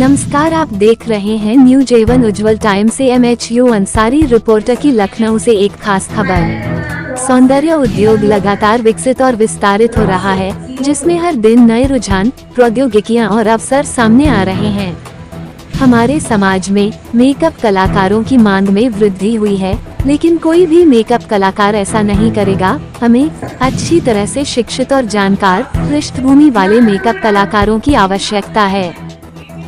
नमस्कार, आप देख रहे हैं न्यूज एवन उज्ज्वल टाइम से। MHU अंसारी रिपोर्टर की लखनऊ से एक खास खबर। सौंदर्य उद्योग लगातार विकसित और विस्तारित हो रहा है, जिसमें हर दिन नए रुझान, प्रौद्योगिकियां और अवसर सामने आ रहे हैं। हमारे समाज में मेकअप कलाकारों की मांग में वृद्धि हुई है, लेकिन कोई भी मेकअप कलाकार ऐसा नहीं करेगा। हमें अच्छी तरह से शिक्षित और जानकार पृष्ठभूमि वाले मेकअप कलाकारों की आवश्यकता है।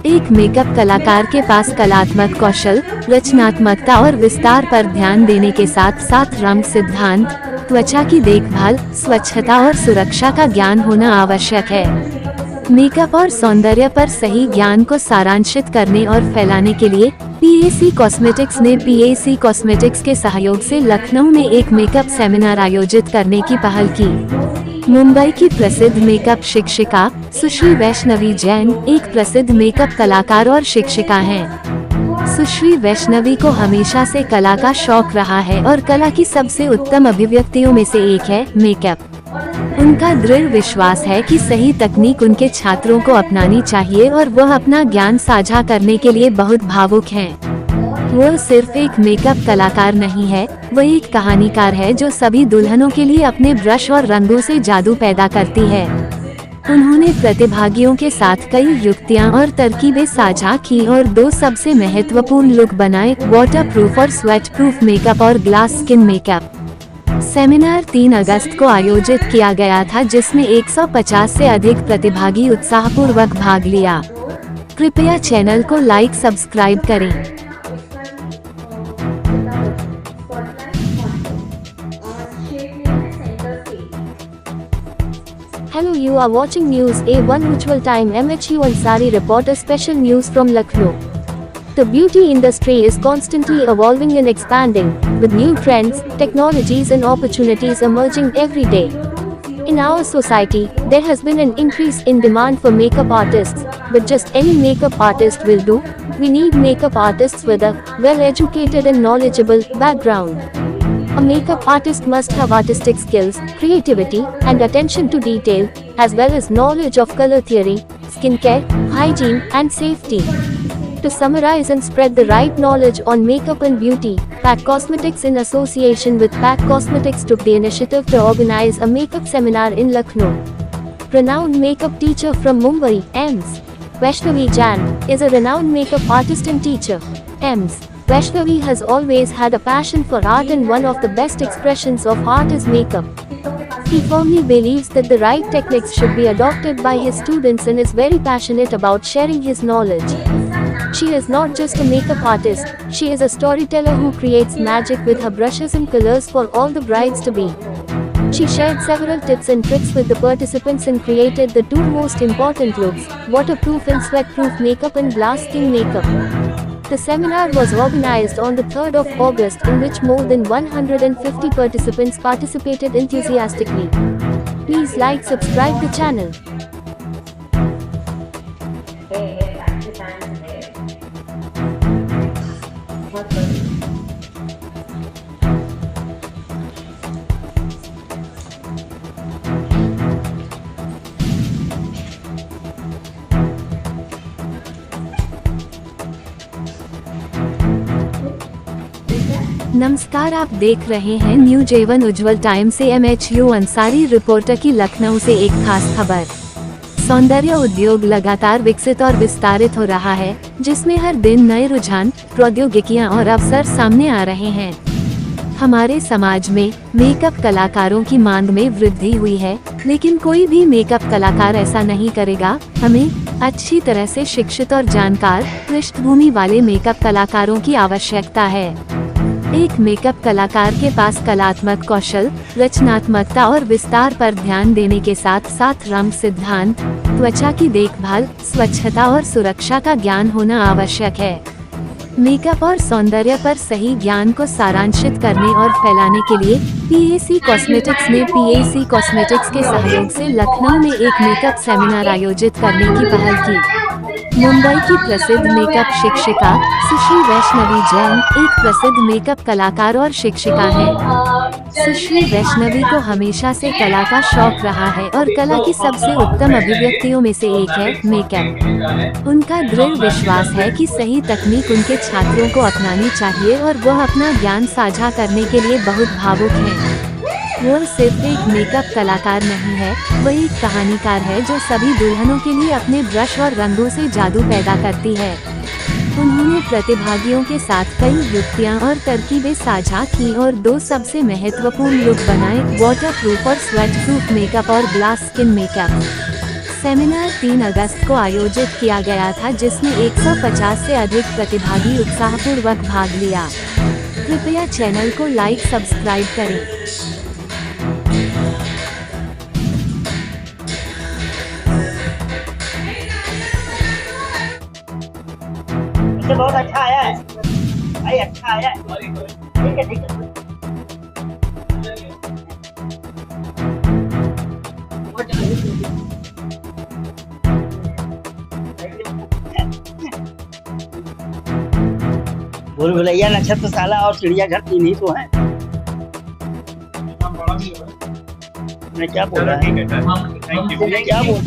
एक मेकअप कलाकार के पास कलात्मक कौशल, रचनात्मकता और विस्तार पर ध्यान देने के साथ साथ रंग सिद्धांत, त्वचा की देखभाल, स्वच्छता और सुरक्षा का ज्ञान होना आवश्यक है। मेकअप और सौंदर्य पर सही ज्ञान को सारांशित करने और फैलाने के लिए PAC कॉस्मेटिक्स ने PAC कॉस्मेटिक्स के सहयोग से लखनऊ में एक मेकअप सेमिनार आयोजित करने की पहल की। मुंबई की प्रसिद्ध मेकअप शिक्षिका सुश्री वैष्णवी जैन एक प्रसिद्ध मेकअप कलाकार और शिक्षिका हैं। सुश्री वैष्णवी को हमेशा से कला का शौक रहा है और कला की सबसे उत्तम अभिव्यक्तियों में से एक है मेकअप। उनका दृढ़ विश्वास है कि सही तकनीक उनके छात्रों को अपनानी चाहिए और वह अपना ज्ञान साझा करने के लिए बहुत भावुक हैं। वह सिर्फ एक मेकअप कलाकार नहीं है, वह एक कहानीकार है जो सभी दुल्हनों के लिए अपने ब्रश और रंगों से जादू पैदा करती है। उन्होंने प्रतिभागियों के साथ कई युक्तियां और तरकीबें साझा की और दो सबसे महत्वपूर्ण लुक बनाए, वाटर प्रूफ और स्वेट प्रूफ मेकअप और ग्लास स्किन मेकअप। सेमिनार 3 अगस्त को आयोजित किया गया था, जिसमें 150 से अधिक प्रतिभागी उत्साहपूर्वक भाग लिया। कृपया चैनल को लाइक सब्सक्राइब करें। Hello, you are watching News A1 Ujjwal Time. MHU Ansari reporter special news from Lucknow. The beauty industry is constantly evolving and expanding, with new trends, technologies and opportunities emerging every day. In our society, there has been an increase in demand for makeup artists, but just any makeup artist will do. We need makeup artists with a well-educated and knowledgeable background. A makeup artist must have artistic skills, creativity, and attention to detail, as well as knowledge of color theory, skincare, hygiene, and safety. To summarize and spread the right knowledge on makeup and beauty, PAC Cosmetics in association with PAC Cosmetics took the initiative to organize a makeup seminar in Lucknow. Renowned makeup teacher from Mumbai, EMS, Vaishnavi Jain, is a renowned makeup artist and teacher. EMS Vaishnavi has always had a passion for art, and one of the best expressions of art is makeup. He firmly believes that the right techniques should be adopted by his students and is very passionate about sharing his knowledge. She is not just a makeup artist, she is a storyteller who creates magic with her brushes and colors for all the brides to be. She shared several tips and tricks with the participants and created the 2 most important looks, waterproof and sweat-proof makeup and glass skin makeup. The seminar was organized on the 3rd of August, in which more than 150 participants participated enthusiastically. Please like, subscribe the channel. नमस्कार, आप देख रहे हैं news Avon उज्ज्वल time से। MHU Ansari reporter की लखनऊ से एक खास खबर। सौंदर्य उद्योग लगातार विकसित और विस्तारित हो रहा है, जिसमें हर दिन नए रुझान, प्रौद्योगिकियां और अवसर सामने आ रहे हैं। हमारे समाज में मेकअप कलाकारों की मांग में वृद्धि हुई है, लेकिन कोई भी मेकअप कलाकार ऐसा नहीं करेगा। हमें अच्छी तरह से शिक्षित और जानकार पृष्ठभूमि वाले मेकअप कलाकारों की आवश्यकता है। एक मेकअप कलाकार के पास कलात्मक कौशल, रचनात्मकता और विस्तार पर ध्यान देने के साथ साथ रंग सिद्धांत, त्वचा की देखभाल, स्वच्छता और सुरक्षा का ज्ञान होना आवश्यक है। मेकअप और सौंदर्य पर सही ज्ञान को सारांशित करने और फैलाने के लिए PAC कॉस्मेटिक्स ने PAC कॉस्मेटिक्स के सहयोग से लखनऊ में एक मेकअप सेमिनार आयोजित करने की पहल की। मुंबई की प्रसिद्ध मेकअप शिक्षिका सुश्री वैष्णवी जैन एक प्रसिद्ध मेकअप कलाकार और शिक्षिका हैं। सुश्री वैष्णवी को हमेशा से कला का शौक रहा है और कला की सबसे उत्तम अभिव्यक्तियों में से एक है मेकअप। उनका दृढ़ विश्वास है कि सही तकनीक उनके छात्रों को अपनानी चाहिए और वह अपना ज्ञान साझा करने के लिए बहुत भावुक हैं। वो सिर्फ एक मेकअप कलाकार नहीं है, वह एक कहानीकार है जो सभी दुल्हनों के लिए अपने ब्रश और रंगों से जादू पैदा करती है। उन्होंने प्रतिभागियों के साथ कई युक्तियां और तरकीबें साझा की और दो सबसे महत्वपूर्ण लुक बनाए, वाटर प्रूफ और स्वेट प्रूफ मेकअप और ग्लास स्किन मेकअप। सेमिनार 3 अगस्त को आयोजित किया गया था, जिसमें 150 से अधिक प्रतिभागी उत्साहपूर्वक भाग लिया। कृपया चैनल को लाइक सब्सक्राइब करें। बहुत अच्छा आया है भाई, अच्छा आया है। ठीक है, ठीक है। भूल भुलैया, नक्षत्रशाला और चिड़ियाघर 3 ही तो हैं। मैं क्या बोल रहा है? मैं क्या बोल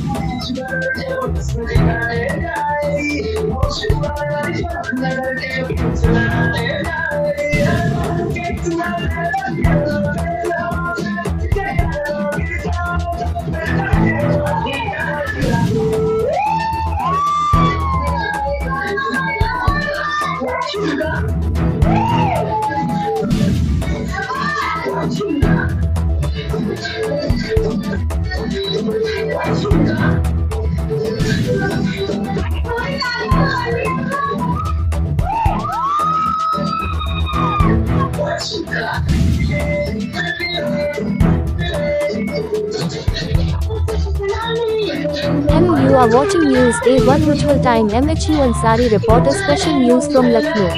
Hello, you are watching News A1 Ujjwal Time MHU Ansari reporter special news from Lucknow.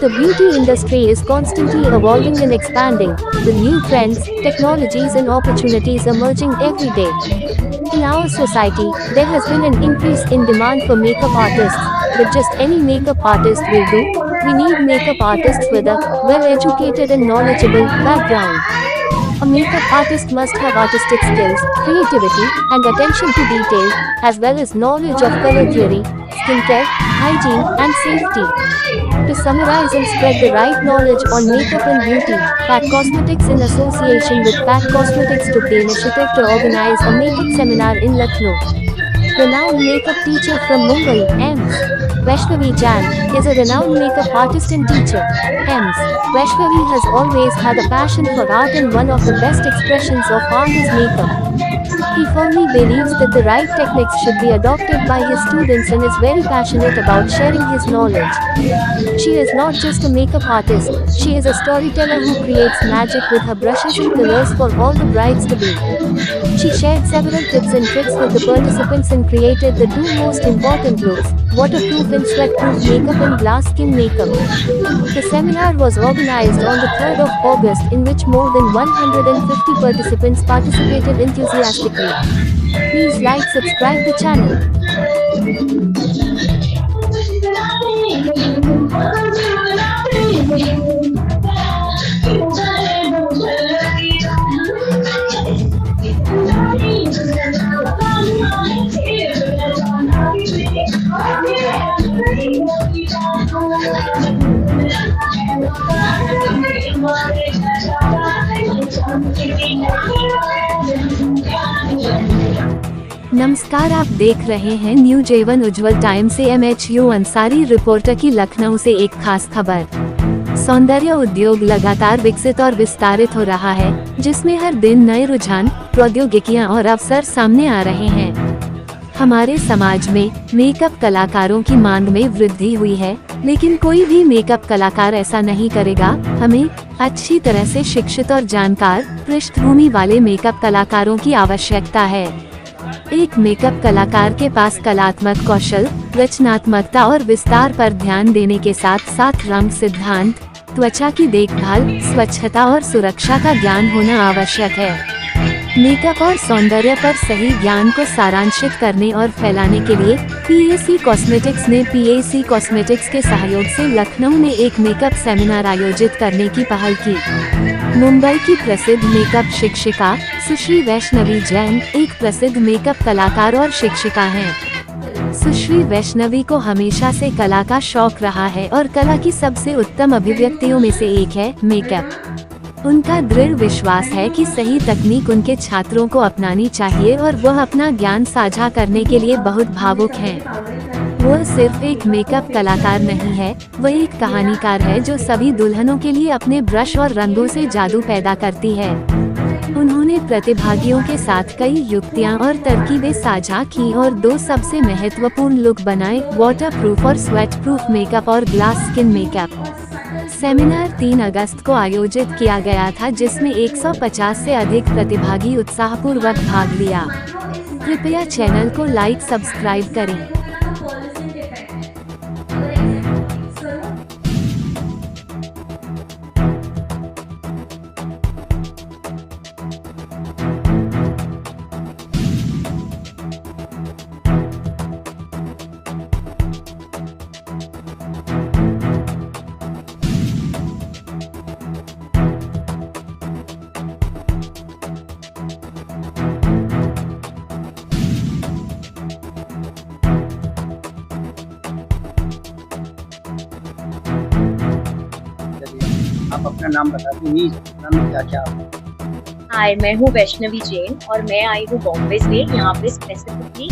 The beauty industry is constantly evolving and expanding, with new trends, technologies and opportunities emerging every day. In our society, there has been an increase in demand for makeup artists, but just any makeup artist will do. We need makeup artists with a well-educated and knowledgeable background. A makeup artist must have artistic skills, creativity, and attention to detail, as well as knowledge of color theory, skincare, hygiene, and safety. To summarize and spread the right knowledge on makeup and beauty, Pat Cosmetics in association with Pat Cosmetics took the initiative to organize a makeup seminar in Lucknow. Renowned makeup teacher from Mumbai, M.S. Vaishnavi Jan, is a renowned makeup artist and teacher. M.S. Vaishnavi has always had a passion for art, and one of the best expressions of art is makeup. He firmly believes that the right techniques should be adopted by his students and is very passionate about sharing his knowledge. She is not just a makeup artist, she is a storyteller who creates magic with her brushes and colors for all the brides to be. She shared several tips and tricks with the participants and created the 2 most important looks, waterproof and sweat-proof makeup and glass skin makeup. The seminar was organized on the 3rd of August, in which more than 150 participants participated enthusiastically. Please like, subscribe the channel. नमस्कार, आप देख रहे हैं news A1 उज्जवल time से MHU Ansari reporter की लखनऊ से एक खास खबर। सौंदर्य उद्योग लगातार विकसित और विस्तारित हो रहा है, जिसमें हर दिन नए रुझान, प्रौद्योगिकियां और अवसर सामने आ रहे हैं। हमारे समाज में मेकअप कलाकारों की मांग में वृद्धि हुई है, लेकिन कोई भी मेकअप कलाकार ऐसा नहीं करेगा। हमें अच्छी तरह से शिक्षित और जानकार पृष्ठभूमि वाले मेकअप कलाकारों की आवश्यकता है। एक मेकअप कलाकार के पास कलात्मक कौशल, रचनात्मकता और विस्तार पर ध्यान देने के साथ साथ रंग सिद्धांत, त्वचा की देखभाल, स्वच्छता और सुरक्षा का ज्ञान होना आवश्यक है। मेकअप और सौंदर्य पर सही ज्ञान को सारांशित करने और फैलाने के लिए PAC कॉस्मेटिक्स ने PAC कॉस्मेटिक्स के सहयोग से लखनऊ में एक मेकअप सेमिनार आयोजित करने की पहल की। मुंबई की प्रसिद्ध मेकअप शिक्षिका सुश्री वैष्णवी जैन एक प्रसिद्ध मेकअप कलाकार और शिक्षिका हैं। सुश्री वैष्णवी को हमेशा से कला का शौक रहा है और कला की सबसे उत्तम अभिव्यक्तियों में से एक है मेकअप। उनका दृढ़ विश्वास है कि सही तकनीक उनके छात्रों को अपनानी चाहिए और वह अपना ज्ञान साझा करने के लिए बहुत भावुक हैं। वह सिर्फ एक मेकअप कलाकार नहीं है, वह एक कहानीकार है जो सभी दुल्हनों के लिए अपने ब्रश और रंगों से जादू पैदा करती है। उन्होंने प्रतिभागियों के साथ कई युक्तियां और तरकीबें साझा की और 2 सबसे महत्वपूर्ण लुक बनाए, वाटरप्रूफ और स्वेटप्रूफ मेकअप और ग्लास स्किन मेकअप। सेमिनार 3 अगस्त को आयोजित किया गया था, जिसमें 150 से अधिक प्रतिभागी उत्साहपूर्वक भाग लिया। कृपया चैनल को लाइक सब्सक्राइब करें। आप अपना नाम बता दीजिए, नाम में क्या क्या आप? हाय, मैं हूँ वैष्णवी जैन और मैं आई हूँ बॉम्बे से। यहाँ पे स्पेसिफिकली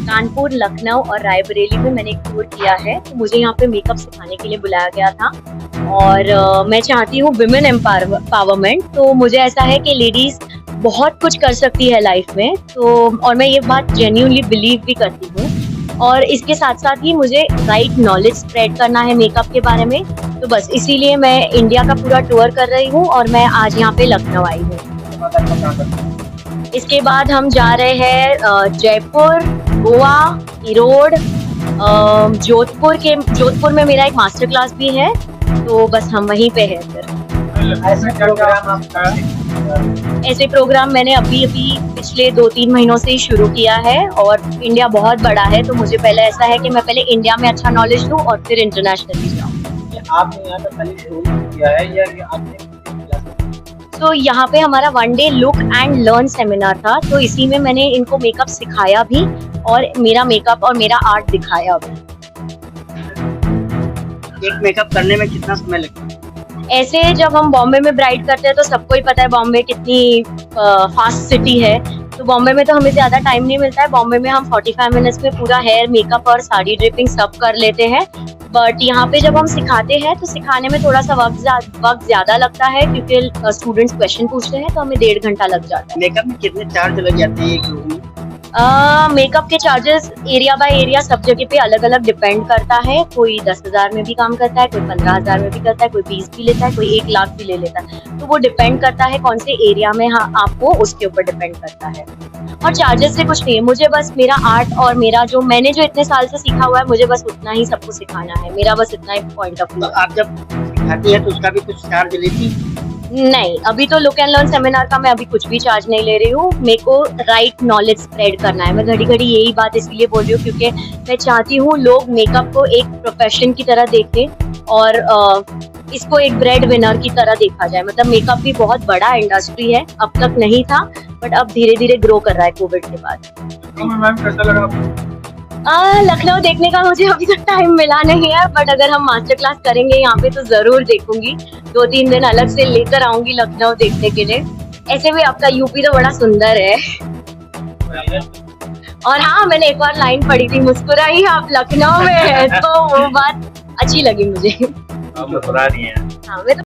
कानपुर, लखनऊ और रायबरेली में मैंने एक टूर किया है। तो मुझे यहाँ पे मेकअप सिखाने के लिए बुलाया गया था और मैं चाहती हूँ विमेन एम्पावरमेंट। तो मुझे ऐसा है कि लेडीज बहुत कुछ कर सकती है लाइफ में, तो और मैं ये बात जेन्युइनली बिलीव भी करती हूँ। और इसके साथ साथ ही मुझे राइट नॉलेज स्प्रेड करना है मेकअप के बारे में। तो बस इसीलिए मैं इंडिया का पूरा टूर कर रही हूँ और मैं आज यहाँ पे लखनऊ आई हूँ। इसके बाद हम जा रहे हैं जयपुर, गोवा, इरोड, जोधपुर में मेरा एक मास्टर क्लास भी है, तो बस हम वहीं पे हैं। फिर ऐसे प्रोग्राम मैंने अभी पिछले 2-3 महीनों से ही शुरू किया है और इंडिया बहुत बड़ा है, तो मुझे पहले ऐसा है कि मैं पहले इंडिया में अच्छा नॉलेज लूँ और फिर इंटरनेशनली जाऊँ। आपने यहाँ पे खाली शुरू किया है या कि आपने? तो यहाँ पे हमारा 1 day look and learn seminar था, तो इसी में मैंने इनको मेकअप सिखाया भी और मेरा मेकअप और मेरा आर्ट दिखाया भी। एक मेकअप करने में कितना समय लगता है? ऐसे जब हम बॉम्बे में ब्राइड करते हैं तो सबको ही पता है बॉम्बे कितनी फास्ट सिटी है, तो बॉम्बे में तो हमें ज्यादा टाइम नहीं मिलता है। बॉम्बे में हम 45 मिनट्स में पूरा हेयर, मेकअप और साड़ी ड्रिपिंग सब कर लेते हैं। बट यहाँ पे जब हम सिखाते हैं तो सिखाने में थोड़ा सा वक्त ज्यादा लगता है, क्योंकि स्टूडेंट्स क्वेश्चन पूछते हैं, तो हमें 1.5 घंटा लग जाता है। मेकअप में कितने चार्ज लग जाते हैं एक रूम में? मेकअप के चार्जेस एरिया बाय एरिया सब जगह पे अलग अलग डिपेंड करता है। कोई 10,000 में भी काम करता है, कोई 15,000 में भी करता है, कोई 20 भी लेता है, कोई 1 लाख भी ले लेता है। तो वो डिपेंड करता है कौन से एरिया में आपको, उसके ऊपर डिपेंड करता है। और चार्जेस से कुछ नहीं है, मुझे बस मेरा आर्ट और मेरा जो मैंने जो इतने साल से सीखा हुआ है, मुझे बस उतना ही सबको सिखाना है। मेरा बस इतना ही पॉइंट ऑफ व्यू। तो आप जब सिखाती है तो उसका भी कुछ चार्ज लेती? नहीं, अभी तो लुक एंड लर्न सेमिनार का मैं अभी कुछ भी चार्ज नहीं ले रही हूँ। मेरे को राइट नॉलेज स्प्रेड करना है। मैं घड़ी घड़ी यही बात इसलिए बोल रही हूँ क्योंकि मैं चाहती हूँ लोग मेकअप को एक प्रोफेशन की तरह देखें और इसको एक ब्रेड विनर की तरह देखा जाए। मतलब मेकअप भी बहुत बड़ा इंडस्ट्री है, अब तक नहीं था बट अब धीरे धीरे ग्रो कर रहा है कोविड के बाद। मैम कैसा लगा आपको? लखनऊ देखने का मुझे अभी तक टाइम मिला नहीं है, बट अगर हम मास्टर क्लास करेंगे यहाँ पे तो जरूर देखूंगी। 2-3 दिन अलग से लेकर आऊंगी लखनऊ देखने के लिए। ऐसे भी आपका यूपी तो बड़ा सुंदर है। और हाँ, मैंने एक बार लाइन पढ़ी थी, मुस्कुराई आप लखनऊ में है, तो वो बात अच्छी लगी मुझे। आप मुस्कुरा रही हैं। हाँ, मैं तो